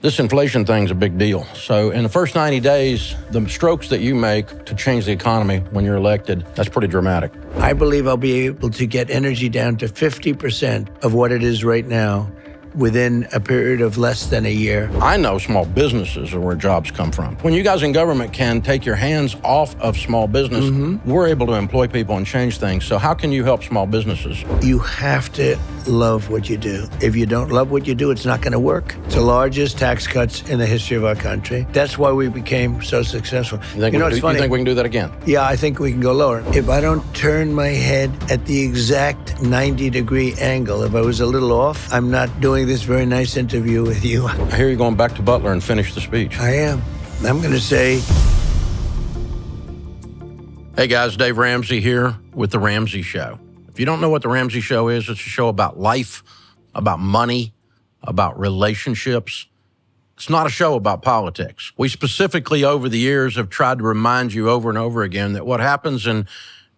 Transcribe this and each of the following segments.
This inflation thing's a big deal. So in the first 90 days, the strokes that you make to change the economy when you're elected, that's pretty dramatic. I believe I'll be able to get energy down to 50% of what it is right now within a period of less than a year. I know small businesses are where jobs come from. When you guys in government can take your hands off of small business, we're able to employ people and change things. So how can you help small businesses? You have to love what you do. If you don't love what you do, it's not going to work. It's the largest tax cuts in the history of our country. That's why we became so successful. You think we can do that again? Yeah, I think we can go lower. If I don't turn my head at the exact 90-degree angle, if I was a little off, I'm not doing this very nice interview with you. I hear you going back to Butler and finish the speech. I am. I'm going to say... Hey guys, Dave Ramsey here with The Ramsey Show. If you don't know what The Ramsey Show is, it's a show about life, about money, about relationships. It's not a show about politics. We specifically, over the years, have tried to remind you over and over again that what happens in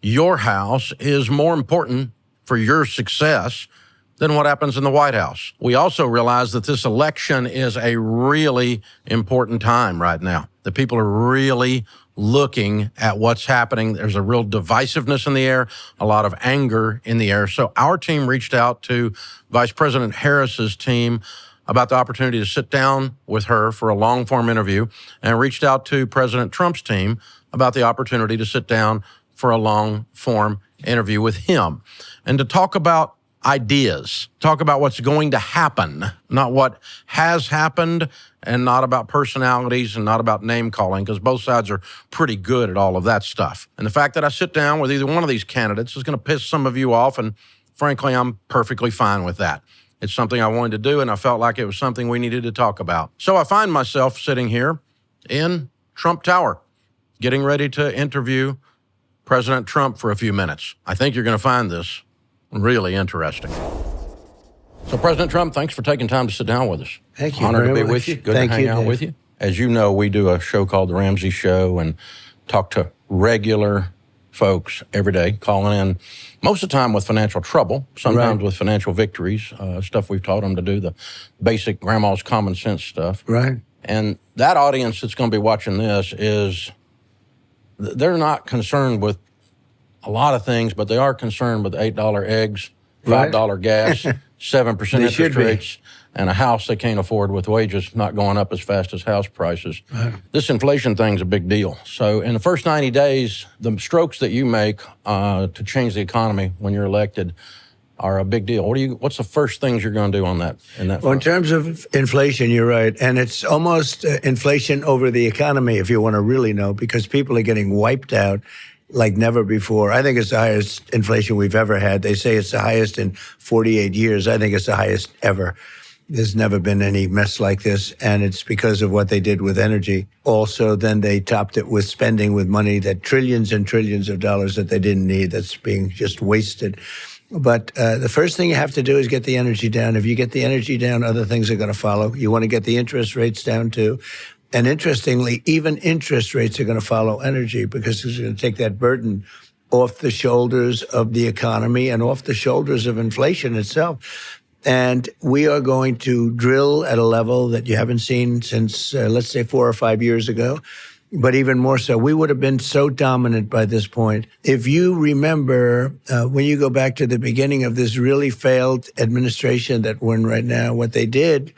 your house is more important for your success than what happens in the White House. We also realize that this election is a really important time right now. The people are really looking at what's happening. There's a real divisiveness in the air, a lot of anger in the air. So our team reached out to Vice President Harris's team about the opportunity to sit down with her for a long-form interview, and reached out to President Trump's team about the opportunity to sit down for a long-form interview with him and to talk about ideas, talk about what's going to happen, not what has happened, and not about personalities and not about name calling, because both sides are pretty good at all of that stuff. And the fact that I sit down with either one of these candidates is going to piss some of you off, and frankly, I'm perfectly fine with that. It's something I wanted to do, and I felt like it was something we needed to talk about. So I find myself sitting here in Trump Tower, getting ready to interview President Trump for a few minutes. I think you're going to find this really interesting. So President Trump, thanks for taking time to sit down with us. Thank you. Honored to be much. with you. Good to hang out with you. As you know, we do a show called The Ramsey Show and talk to regular folks every day, calling in most of the time with financial trouble, sometimes with financial victories, stuff we've taught them to do, the basic grandma's common sense stuff. Right. And that audience that's going to be watching this is, they're not concerned with a lot of things, but they are concerned with $8 eggs, $5 gas, 7% interest rates, and a house they can't afford with wages not going up as fast as house prices. This inflation thing's a big deal. So in the first 90 days, the strokes that you make to change the economy when you're elected are a big deal. What's the first things you're going to do on that? Well, in terms of inflation, you're right. And it's almost inflation over the economy, if you want to really know, because people are getting wiped out like never before. I think it's the highest inflation we've ever had. They say it's the highest in 48 years. I think it's the highest ever. There's never been any mess like this, and it's because of what they did with energy. Also, then they topped it with spending with money, that trillions and trillions of dollars that they didn't need, that's being just wasted. But the first thing you have to do is get the energy down. If you get the energy down, other things are going to follow. You want to get the interest rates down too. And interestingly, even interest rates are going to follow energy, because it's going to take that burden off the shoulders of the economy and off the shoulders of inflation itself. And we are going to drill at a level that you haven't seen since, let's say, 4 or 5 years ago, but even more so. We would have been so dominant by this point. If you remember, when you go back to the beginning of this really failed administration that we're in right now, what they did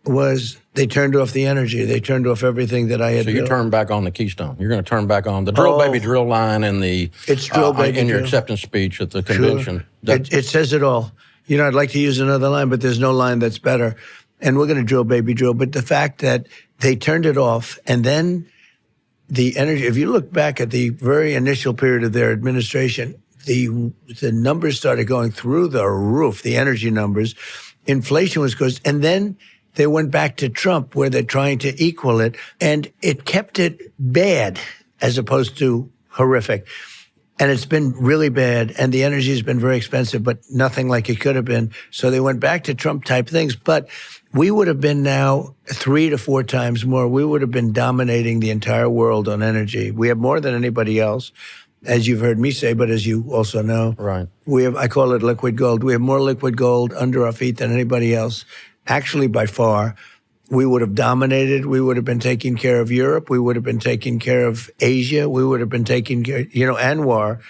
was they turned off the energy. They turned off everything that I had built. So you turned back on the Keystone. You're going to turn back on the drill, baby, drill line in the in your acceptance speech at the convention. Sure. It says it all. You know, I'd like to use another line, but there's no line that's better. And we're going to drill, baby, drill. But the fact that they turned it off, and then the energy, if you look back at the very initial period of their administration, the numbers started going through the roof, the energy numbers. Inflation was caused, and then they went back to Trump, where they're trying to equal it, and it kept it bad as opposed to horrific. And it's been really bad, and the energy has been very expensive, but nothing like it could have been. So they went back to Trump-type things. But we would have been now 3 to 4 times more. We would have been dominating the entire world on energy. We have more than anybody else, as you've heard me say, but as you also know. Right. We have, I call it liquid gold. We have more liquid gold under our feet than anybody else, actually by far. we would have dominated. We would have been taking care of Europe. We would have been taking care of Asia. We would have been taking care, Anwar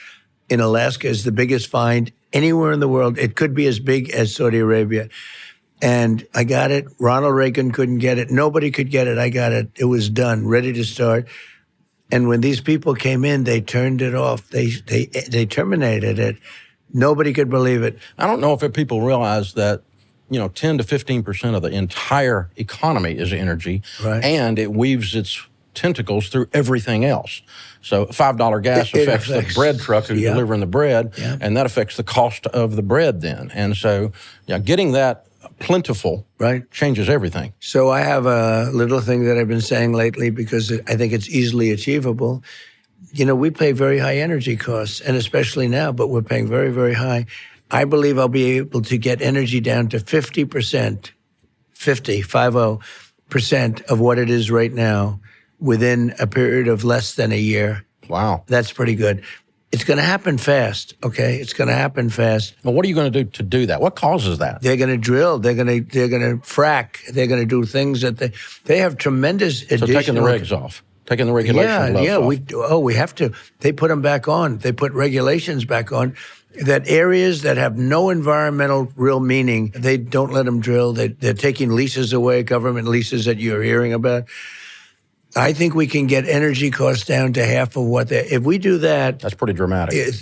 in Alaska is the biggest find anywhere in the world. It could be as big as Saudi Arabia. And I got it. Ronald Reagan couldn't get it. Nobody could get it. I got it. It was done, ready to start. And when these people came in, they turned it off. They terminated it. Nobody could believe it. I don't know if people realize that 10 to 15% of the entire economy is energy, right, and it weaves its tentacles through everything else. So $5 gas affects the bread truck who's delivering the bread, and that affects the cost of the bread then. And so getting that plentiful changes everything. So I have a little thing that I've been saying lately because I think it's easily achievable. We pay very high energy costs, and especially now, but we're paying very, very high. I believe I'll be able to get energy down to 50% of what it is right now within a period of less than a year. Wow. That's pretty good. It's going to happen fast, okay? It's going to happen fast. Well, what are you going to do to do that? What causes that? They're going to drill. They're going to frack. They're going to do things that they have tremendous additional... So taking the regs off. Taking the regulations off. We have to. They put them back on. They put regulations back on. That areas that have no environmental real meaning, they don't let them drill. They're taking leases away, government leases that you're hearing about. I think we can get energy costs down to half of what they. If we do that, that's pretty dramatic.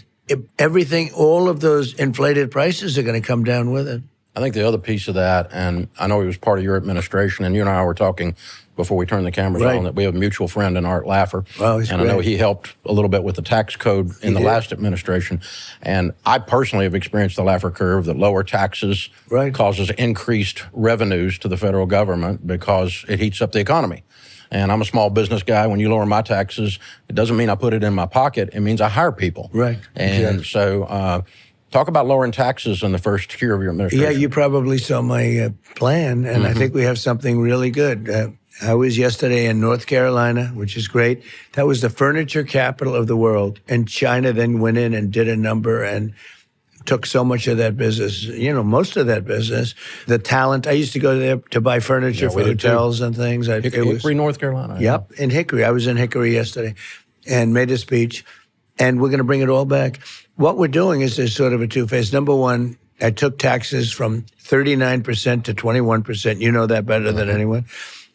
Everything, all of those inflated prices are going to come down with it. I think the other piece of that, and I know he was part of your administration, and you and I were talking before we turned the cameras on, that we have a mutual friend in Art Laffer. Oh, he's and great. I know he helped a little bit with the tax code in the last administration. And I personally have experienced the Laffer curve, that lower taxes causes increased revenues to the federal government because it heats up the economy. And I'm a small business guy. When you lower my taxes, it doesn't mean I put it in my pocket. It means I hire people. Right. And so talk about lowering taxes in the first year of your administration. Yeah, you probably saw my plan, and I think we have something really good. I was yesterday in North Carolina, which is great. That was the furniture capital of the world. And China then went in and did a number and took so much of that business, most of that business. The talent, I used to go there to buy furniture for hotels and things. Hickory, North Carolina. Yep, in Hickory. I was in Hickory yesterday and made a speech, and we're going to bring it all back. What we're doing is there's sort of a two-phase. Number one, I took taxes from 39% to 21%. You know that better than anyone.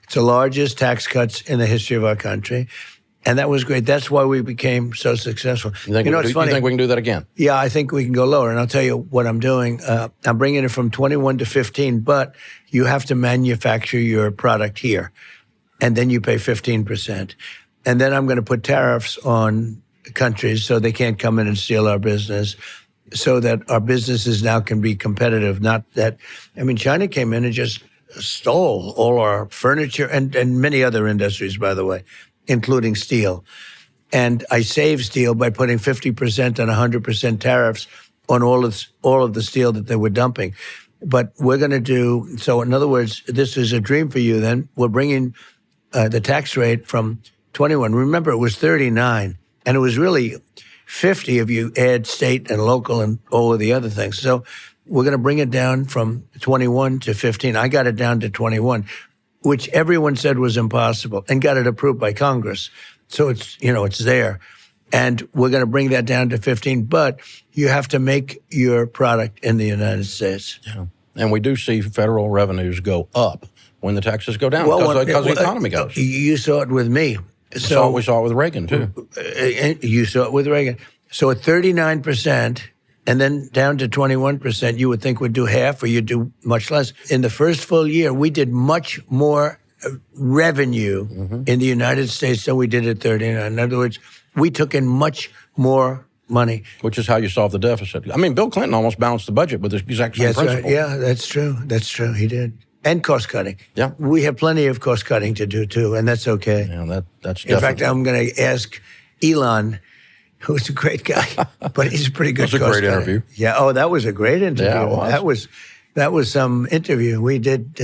It's the largest tax cuts in the history of our country. And that was great. That's why we became so successful. It's funny. You think we can do that again? Yeah, I think we can go lower. And I'll tell you what I'm doing. I'm bringing it from 21 to 15, but you have to manufacture your product here. And then you pay 15%. And then I'm going to put tariffs on countries so they can't come in and steal our business, so that our businesses now can be competitive. Not that, China came in and just stole all our furniture and many other industries, by the way, including steel. And I saved steel by putting 50% and 100% tariffs on all of the steel that they were dumping. But we're going to do, so in other words, this is a dream for you then. We're bringing the tax rate from 21. Remember, it was 39, and it was really 50 if you add state and local and all of the other things. So we're going to bring it down from 21 to 15. I got it down to 21, which everyone said was impossible, and got it approved by Congress. So it's there. And we're going to bring that down to 15, but you have to make your product in the United States. Yeah. And we do see federal revenues go up when the taxes go down because the economy goes. You saw it with me. We saw it with Reagan, too. You saw it with Reagan. So at 39%, and then down to 21%, you would think we'd do half, or you'd do much less. In the first full year, we did much more revenue in the United States than we did at 39. In other words, we took in much more money. Which is how you solve the deficit. Bill Clinton almost balanced the budget with the exact same principle. Right. Yeah, that's true. That's true. He did. And cost cutting. Yeah. We have plenty of cost cutting to do, too, and that's okay. Yeah, that's In fact, I'm going to ask Elon, who's a great guy, but he's a pretty good That was a great interview. Yeah, that was a great interview. Yeah, it was. That was some interview. We did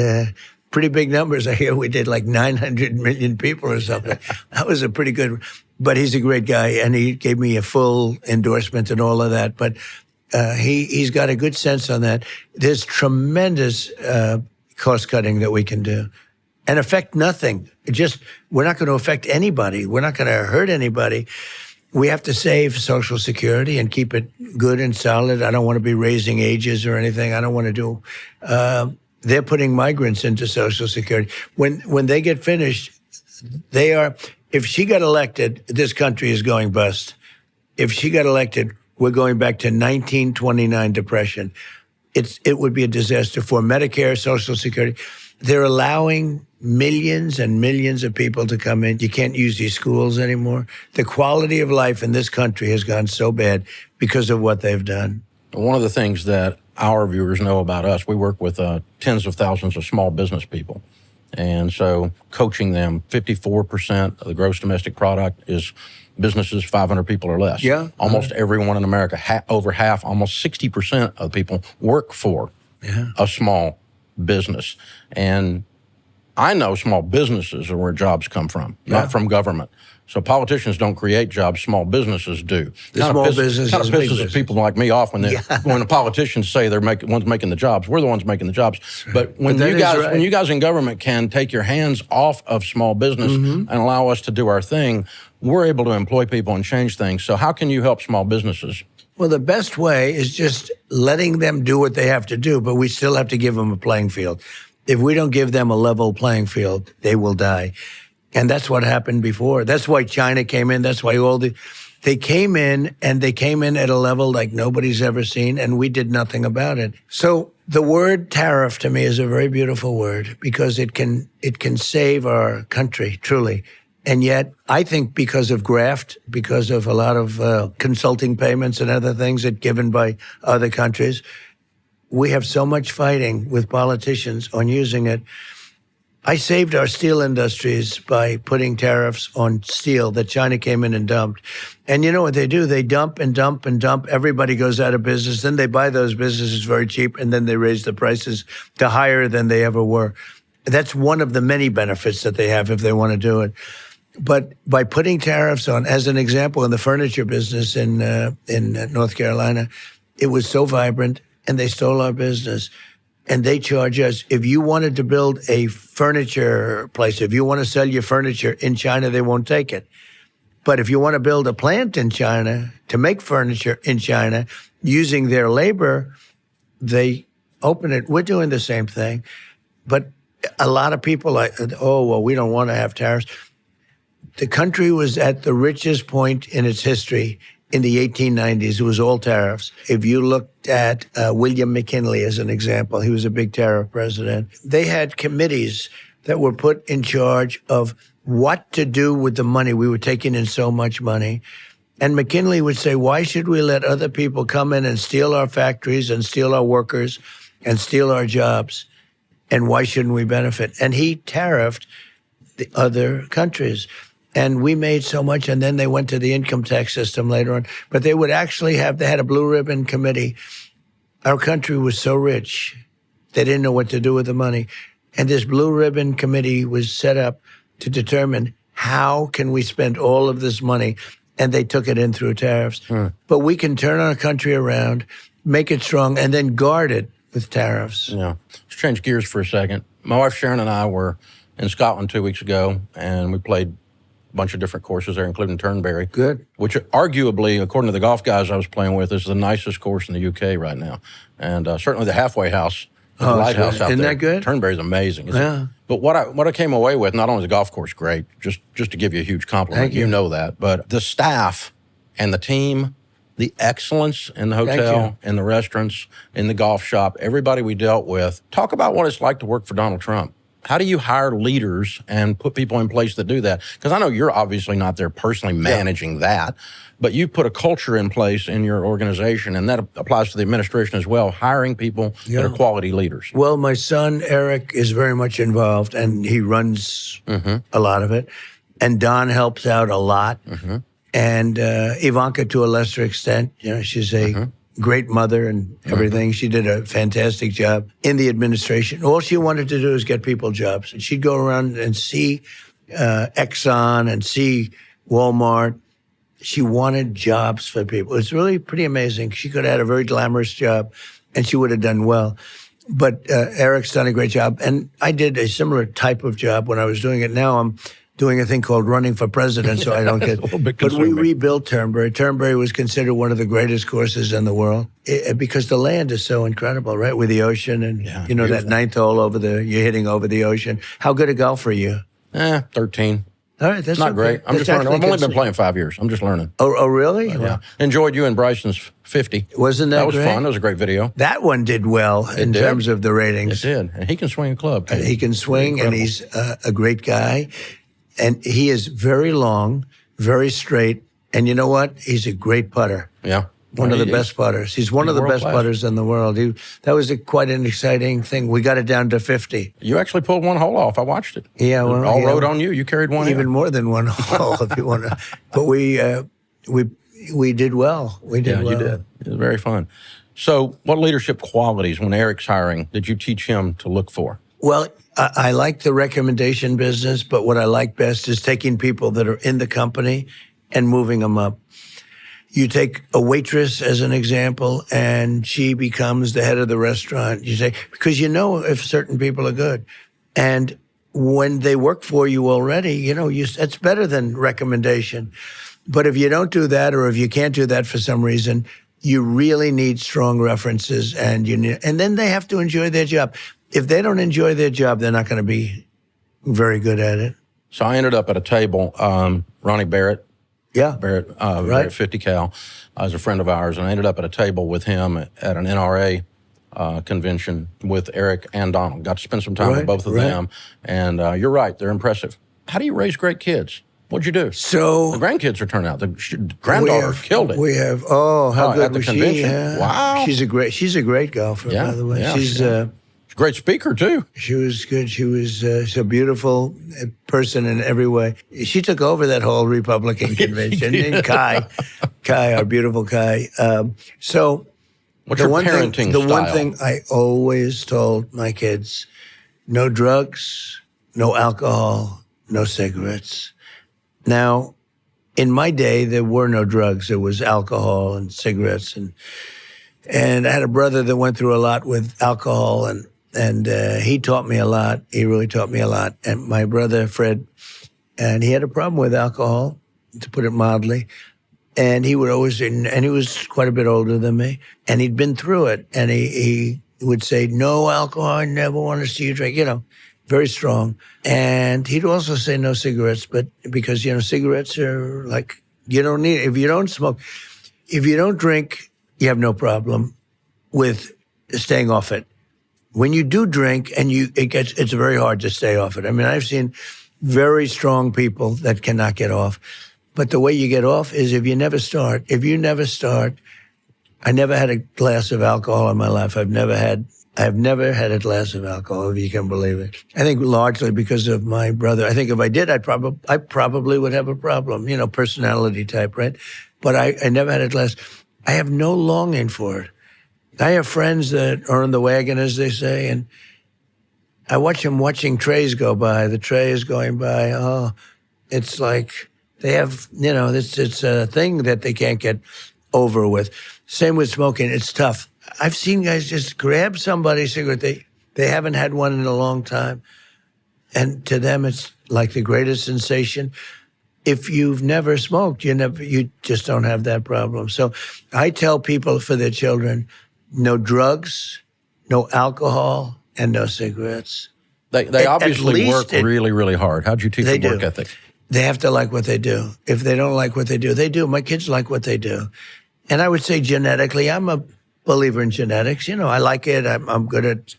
pretty big numbers. I hear we did like 900 million people or something. That was a pretty good, but he's a great guy, and he gave me a full endorsement and all of that. But he's got a good sense on that. There's tremendous cost cutting that we can do. and affect nothing. We're not going to affect anybody. We're not going to hurt anybody. We have to save Social Security and keep it good and solid. I don't want to be raising ages or anything. I don't want to do. They're putting migrants into Social Security. When they get finished, they are. If she got elected, this country is going bust. If she got elected, we're going back to 1929 depression. It would be a disaster for Medicare, Social Security. They're allowing millions and millions of people to come in. You can't use these schools anymore. The quality of life in this country has gone so bad because of what they've done. One of the things that our viewers know about us, we work with tens of thousands of small business people. And so coaching them, 54% of the gross domestic product is businesses 500 people or less. Yeah. Almost everyone in America, over half, almost 60% of people work for a small business. And I know small businesses are where jobs come from, not from government. So politicians don't create jobs, small businesses do. Small businesses kind of pisses people like me off when when the politicians say they're ones making the jobs. We're the ones making the jobs. But when you guys in government can take your hands off of small business and allow us to do our thing, we're able to employ people and change things. So how can you help small businesses? Well, the best way is just letting them do what they have to do, but we still have to give them a playing field. If we don't give them a level playing field, they will die. And that's what happened before. That's why China came in. That's why they came in, and they came in at a level like nobody's ever seen, and we did nothing about it. So the word tariff to me is a very beautiful word because it can save our country, truly. And yet, I think because of graft, because of a lot of consulting payments and other things that given by other countries, we have so much fighting with politicians on using it. I saved our steel industries by putting tariffs on steel that China came in and dumped. And you know what they do? They dump and dump and dump. Everybody goes out of business. Then they buy those businesses very cheap, and then they raise the prices to higher than they ever were. That's one of the many benefits that they have if they want to do it. But by putting tariffs on, as an example, in the furniture business in North Carolina, it was so vibrant, and they stole our business. And they charge us, if you wanted to build a furniture place, if you want to sell your furniture in China, they won't take it. But if you want to build a plant in China to make furniture in China using their labor, they open it. We're doing the same thing. But a lot of people are, we don't want to have tariffs. The country was at the richest point in its history in the 1890s. It was all tariffs. If you looked at William McKinley as an example, he was a big tariff president. They had committees that were put in charge of what to do with the money. We were taking in so much money. And McKinley would say, why should we let other people come in and steal our factories and steal our workers and steal our jobs? And why shouldn't we benefit? And he tariffed the other countries. And we made so much, and then they went to the income tax system later on. But they would actually they had a blue ribbon committee. Our country was so rich, they didn't know what to do with the money. And this blue ribbon committee was set up to determine how can we spend all of this money, and they took it in through tariffs. But we can turn our country around, make it strong, and then guard it with tariffs. Yeah. Let's change gears for a second. My wife Sharon and I were in Scotland 2 weeks ago, and we played bunch of different courses there, including Turnberry. Good. Which arguably, according to the golf guys I was playing with, is the nicest course in the UK right now. And certainly the halfway house, the lighthouse out there. Isn't that good? Turnberry's amazing. Yeah. But what I came away with, not only is the golf course great, just to give you a huge compliment, Thank you. You know that, but the staff and the team, the excellence in the hotel, in the restaurants, in the golf shop, everybody we dealt with. Talk about what it's like to work for Donald Trump. How do you hire leaders and put people in place that do that? Because I know you're obviously not there personally managing that, but you put a culture in place in your organization, and that applies to the administration as well, hiring people that are quality leaders. Well, my son, Eric, is very much involved, and he runs a lot of it. And Don helps out a lot. And Ivanka, to a lesser extent, she's a great mother and everything. She did a fantastic job in the administration. All she wanted to do is get people jobs. And she'd go around and see Exxon and see Walmart. She wanted jobs for people. It's really pretty amazing. She could have had a very glamorous job, and she would have done well. But Eric's done a great job. And I did a similar type of job when I was doing it. Now I'm doing a thing called running for president, so I don't get. A little bit But we consuming. rebuilt Turnberry. Turnberry was considered one of the greatest courses in the world because the land is so incredible, right? With the ocean and Yeah, that beautiful. ninth hole you're hitting over the ocean. How good a golfer are you? 13. All right, that's Not okay. great. I'm That's just learning. actually I've only been considered- playing 5 years. I'm just learning. Oh, really? Yeah. Enjoyed you and Bryson's 50. Wasn't that That was great? fun. That was a great video. That one did well in did. terms of the ratings. It did. And he can swing a club, too. He can swing, and he's a great guy. And he is very long, very straight. And you know what? He's a great putter. Yeah. One of the He's- best putters. He's one of the best world-class. putters in the world. That was quite an exciting thing. We got it down to 50. You actually pulled one hole off. I watched it. Yeah, well, All yeah. rode on you. You carried one Even in. more than one hole, if you want to. But we did well. We did Yeah, well. you did. It was very fun. So what leadership qualities, when Eric's hiring, did you teach him to look for? Well, I like the recommendation business, but what I like best is taking people that are in the company and moving them up. You take a waitress as an example, and she becomes the head of the restaurant. You say, because you know if certain people are good. And when they work for you already, it's better than recommendation. But if you don't do that, or if you can't do that for some reason, you really need strong references, and then they have to enjoy their job. If they don't enjoy their job, they're not going to be very good at it. So I ended up at a table, Ronnie Barrett, Yeah. Barrett 50 Cal, is a friend of ours, and I ended up at a table with him at an NRA convention with Eric and Donald. Got to spend some time with both of them, and you're right, they're impressive. How do you raise great kids? What'd you do? So The grandkids are turning out. The granddaughter killed it. We have. Oh, how good at the was convention. she? Yeah. Wow. She's a great golfer, Yeah, by the way. yeah, She's yeah. She's a great speaker, too. she was good. She was a beautiful person in every way. She took over that whole Republican convention. And Kai, our beautiful Kai. So What's your one parenting the style? one thing I always told my kids: no drugs, no alcohol, no cigarettes. Now, in my day, there were no drugs. There was alcohol and cigarettes, and I had a brother that went through a lot with alcohol, and he taught me a lot. He really taught me a lot. And my brother Fred, and he had a problem with alcohol, to put it mildly. And he would always, and he was quite a bit older than me, and he'd been through it. And he would say, "No alcohol. I never want to see you drink." Very strong. And he'd also say no cigarettes, but because, cigarettes are like, you don't need it. If you don't smoke, if you don't drink, you have no problem with staying off it. When you do drink it's very hard to stay off it. I mean, I've seen very strong people that cannot get off. But the way you get off is if you never start. If you never start, I never had a glass of alcohol in my life. I've never had a glass of alcohol, if you can believe it. I think largely because of my brother. I think if I did, I probably would have a problem, personality type, right? But I never had a glass. I have no longing for it. I have friends that are in the wagon, as they say, and I watch them watching trays go by. The tray is going by. Oh, it's like they have, it's a thing that they can't get over with. Same with smoking. It's tough. I've seen guys just grab somebody's cigarette. They haven't had one in a long time. And to them, it's like the greatest sensation. If you've never smoked, you just don't have that problem. So I tell people for their children, no drugs, no alcohol, and no cigarettes. They obviously least work really, really hard. How'd you teach They them work do. ethic? They have to like what they do. If they don't like what they do, they do. My kids like what they do. And I would say genetically, I'm a believer in genetics. I like it. I'm good at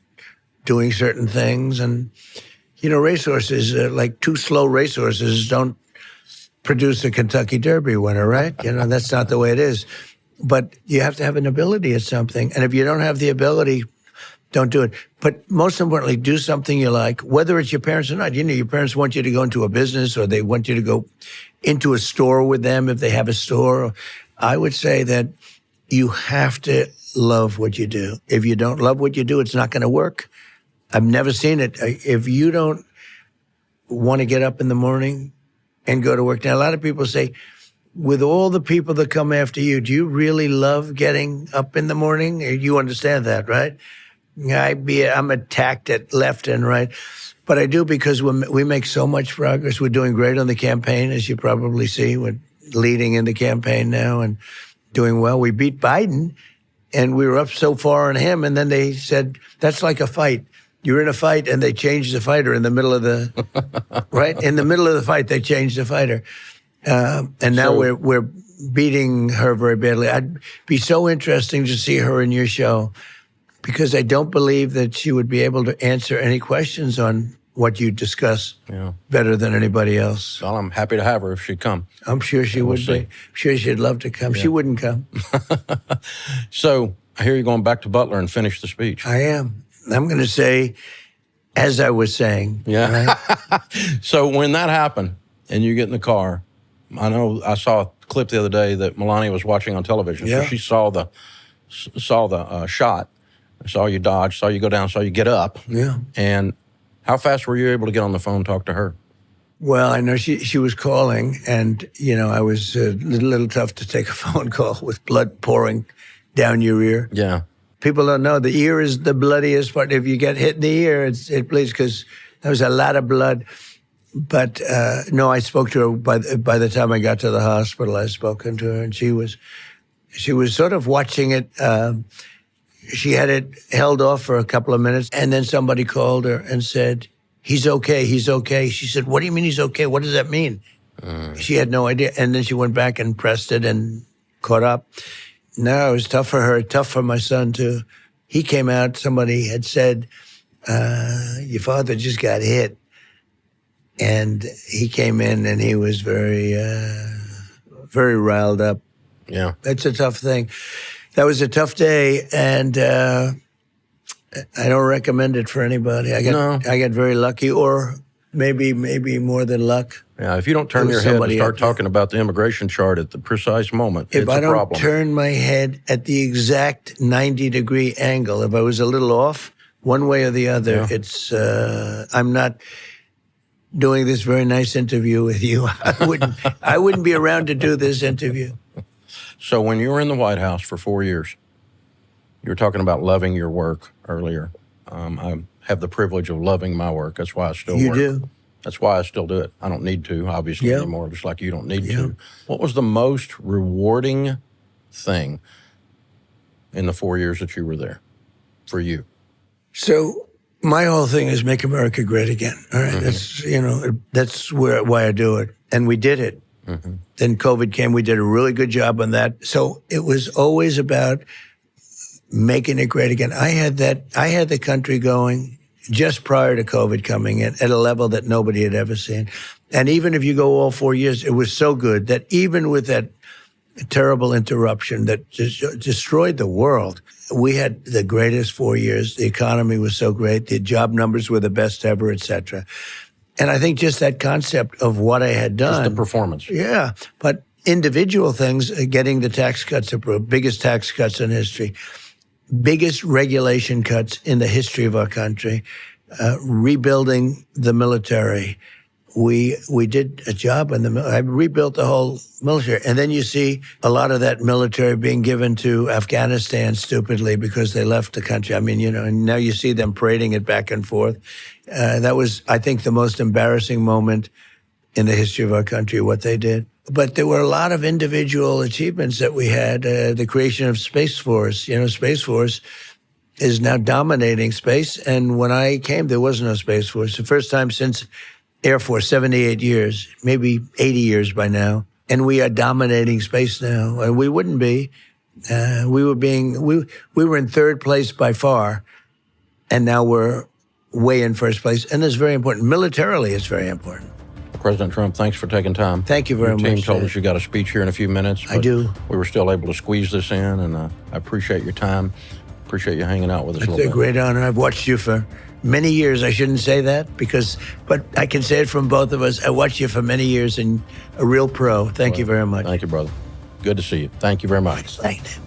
doing certain things. And, racehorses, like two slow racehorses don't produce a Kentucky Derby winner, right? That's not the way it is. But you have to have an ability at something. And if you don't have the ability, don't do it. But most importantly, do something you like, whether it's your parents or not. Your parents want you to go into a business, or they want you to go into a store with them if they have a store. I would say that you have to love what you do. If you don't love what you do, it's not going to work. I've never seen it. If you don't want to get up in the morning and go to work. Now, a lot of people say, with all the people that come after you, do you really love getting up in the morning? You understand that, right? I'm attacked at left and right. But I do because we make so much progress. We're doing great on the campaign, as you probably see. We're leading in the campaign now and doing well. We beat Biden, and we were up so far on him, and then they said, that's like a fight. You're in a fight, and they changed the fighter in the middle of the, right? In the middle of the fight, they changed the fighter. And now we're beating her very badly. I'd be so interesting to see her in your show, because I don't believe that she would be able to answer any questions on what you discuss better than anybody else. Well, I'm happy to have her if she'd come. I'm sure she would be. I'm sure she'd love to come. Yeah. She wouldn't come. So I hear you're going back to Butler and finish the speech. I am. I'm going to say, as I was saying. Yeah. Right? So when that happened and you get in the car, I know I saw a clip the other day that Melania was watching on television. Yeah. So she saw the shot. Saw you dodge, saw you go down, saw you get up. Yeah. And how fast were you able to get on the phone and talk to her? Well, I know she was calling, and, I was a little tough to take a phone call with blood pouring down your ear. Yeah. People don't know the ear is the bloodiest part. If you get hit in the ear, it bleeds because there was a lot of blood. But no, I spoke to her by the time I got to the hospital. I spoken to her, and she was sort of watching it. She had it held off for a couple of minutes, and then somebody called her and said, he's okay, he's okay. She said, what do you mean he's okay? What does that mean? She had no idea. And then she went back and pressed it and caught up. No, it was tough for her, tough for my son, too. He came out, somebody had said, your father just got hit. And he came in, and he was very, very riled up. Yeah. It's a tough thing. That was a tough day, and I don't recommend it for anybody. I got very lucky, or maybe more than luck. Yeah, if you don't turn your head and start talking about the immigration chart at the precise moment, it's a problem. If I don't turn my head at the exact 90-degree angle, if I was a little off, one way or the other, it's I'm not doing this very nice interview with you. I wouldn't be around to do this interview. So when you were in the White House for 4 years, you were talking about loving your work earlier. I have the privilege of loving my work. That's why I still work. You do? That's why I still do it. I don't need to, obviously, anymore, just like you don't need to. What was the most rewarding thing in the 4 years that you were there for you? So my whole thing is make America great again. All right, that's why I do it, and we did it. Then COVID came. We did a really good job on that. So it was always about making it great again. I had the country going just prior to COVID coming in at a level that nobody had ever seen. And even if you go all 4 years, it was so good that even with that terrible interruption that just destroyed the world, we had the greatest 4 years. The economy was so great. The job numbers were the best ever, et cetera. And I think just that concept of what I had done. Just the performance. Yeah. But individual things, getting the tax cuts approved, biggest tax cuts in history, biggest regulation cuts in the history of our country, rebuilding the military. We did a job in the military. I rebuilt the whole military. And then you see a lot of that military being given to Afghanistan stupidly because they left the country. I mean, and now you see them parading it back and forth. That was, I think, the most embarrassing moment in the history of our country, what they did. But there were a lot of individual achievements that we had. The creation of Space Force. Space Force is now dominating space. And when I came, there was no Space Force. The first time since Air Force, 78 years, maybe 80 years by now. And we are dominating space now. And we wouldn't be. We were in third place by far. And now we're way in first place. And it's very important. Militarily, it's very important. President Trump, thanks for taking time. Thank you very much. Your team told us you got a speech here in a few minutes. I do. We were still able to squeeze this in, and I appreciate your time. Appreciate you hanging out with us a little bit. It's a great honor. I've watched you for many years. I shouldn't say that, but I can say it from both of us. I watched you for many years, and a real pro. Thank you very much. Thank you, brother. Good to see you. Thank you very much. Thank you.